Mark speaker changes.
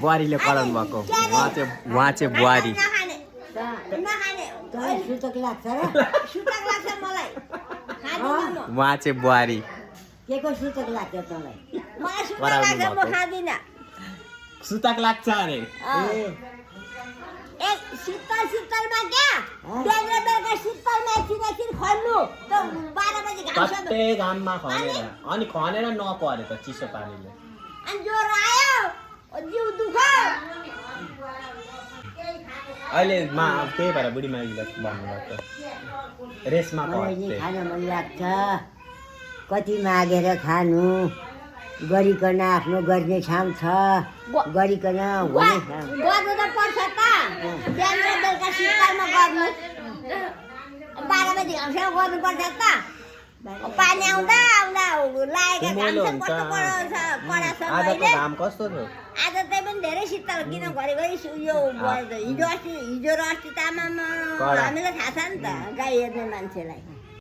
Speaker 1: बुहारीले कराउनु भएको उहाँ चाहिँ बुहारी
Speaker 2: सुतक लाग्छ र
Speaker 1: उहाँ चाहिँ बुहारी
Speaker 2: के को सुतक लाग्छ तँलाई
Speaker 1: सुताक लाग्छ अरे कतै घाममा खनेर अनि खनेर नपरे त चिसो पानीले अहिले त्यही भएर बुढी माइलीलाई भन्नुभएको रेसमा
Speaker 2: खान मन लाग्छ कति मागेर खानु गरिकन आफ्नो गर्ने ठाउँ छ गरिकन हुने
Speaker 3: गर्नु त पर्छ त बिहान र बेलुका शीतलमा गर्नु 12 बजी घामसँग गर्नुपर्छ त पानी आउँदा आउँदा लागेको घाम चाहिँ कस्तो
Speaker 1: आजको घाम कस्तो थियो
Speaker 3: आज त्यही पनि धेरै शीतल किन घरिघरि यो हिजो र अस्ति त आमामा हामीलाई थाहा छ नि त गाई हेर्ने मान्छेलाई